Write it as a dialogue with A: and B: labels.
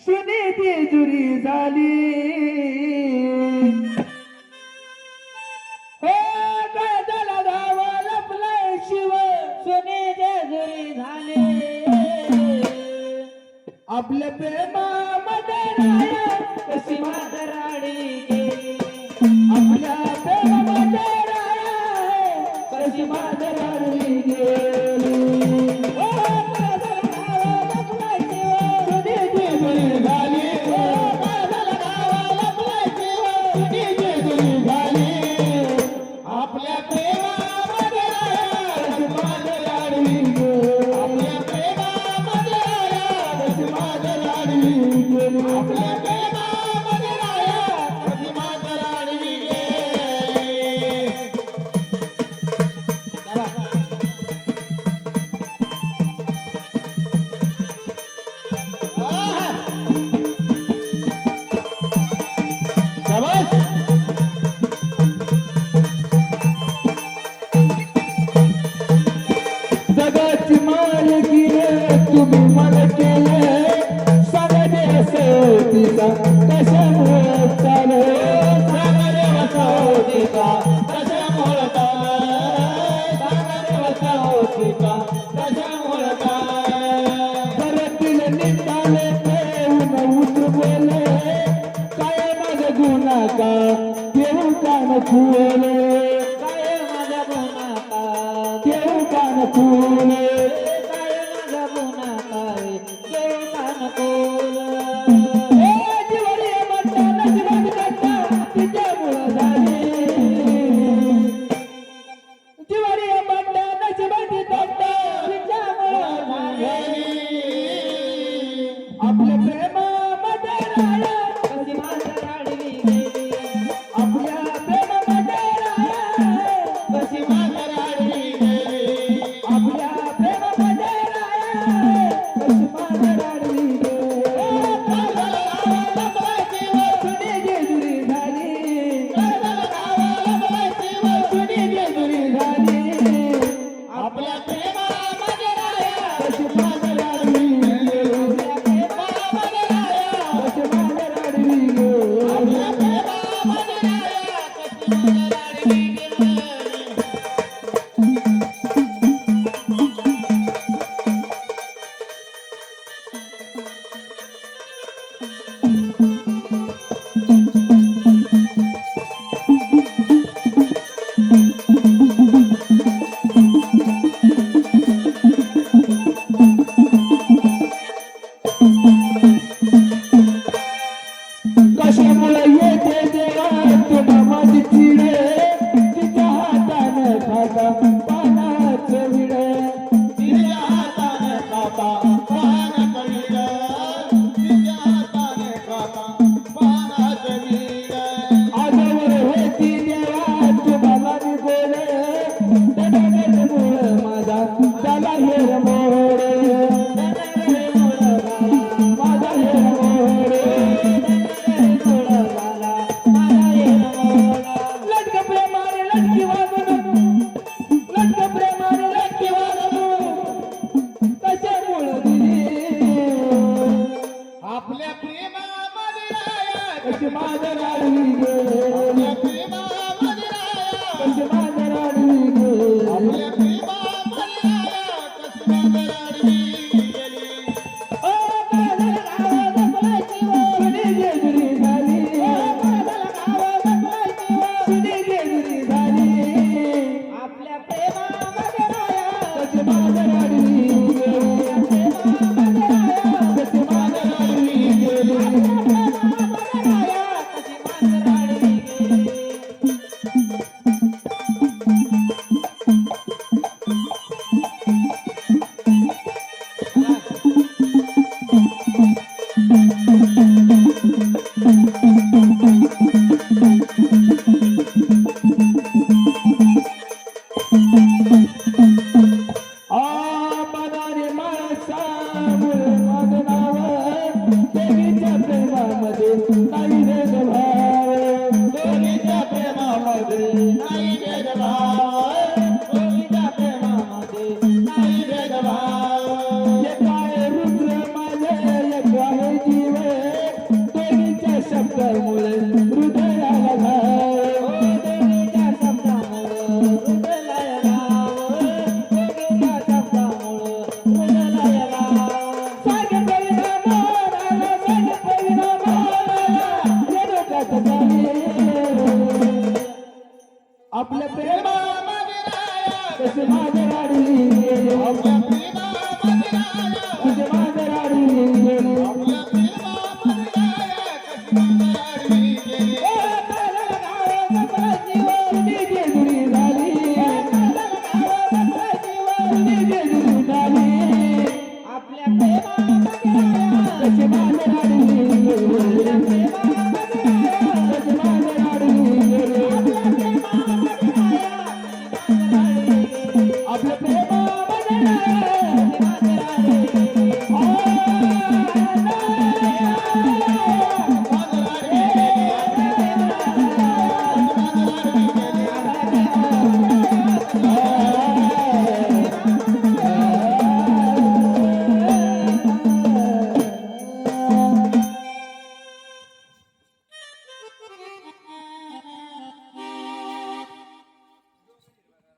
A: सुने जेजुरी झाली हो काळजाला धावा लपलाय शिव
B: सुने जेजुरी झाले
A: आपल्या प्रेमामध्ये राया
B: कशी मातराडी गेली
A: आपल्या प्रेमामध्ये राया
B: कशी मातराडी गेली
A: ओ काळजाला धावा लपलाय शिव सुने जेजुरी झाली ओ काळजाला धावा लपलाय शिव सुने जेजुरी झाली आपल्या प्रेमामध्ये राया कशी माझ्या लाडवी गे आपल्या प्रेमामध्ये राया कशी माझ्या लाडवी गेली आपल्या प्रेमामध्ये राया कशी माझ्या लाडवी गेली शाबास जगाची मालकी तुम्ही मला केले सगळे सवतीचा कशामुळे चालू सगळे सवतीचा कशामुळे सगळे कशामुळे घरातील निघाले देऊन उतरवले काय माझं गुन्हा का देऊ कान खुले
B: काय माझ्या गुन्हा
A: देऊ कान खुले
B: काय माझा गुन्हा काय देव कान कोल
A: जिवारी म्हणता नशिबात करता तिच्यामुळं झाली जिवारी म्हणता नशिबात करता तिच्यामुळं झाली आपल्या प्रेमामध्ये राया
B: कशी मातराडी गेली
A: आपल्या प्रेमामध्ये राया
B: कशी मातराडी गेली
A: आपल्या प्रेमामध्ये राया कशी माझ्या लाडवी गे सुने जेजुरी झाली सुने जेजुरी झाली आपल्या प्रेमामध्ये राया कशी माझ्या लाडवी गे आपल्या प्रेमामध्ये म्हणजे माझं राणी लिंगे
C: आपल्या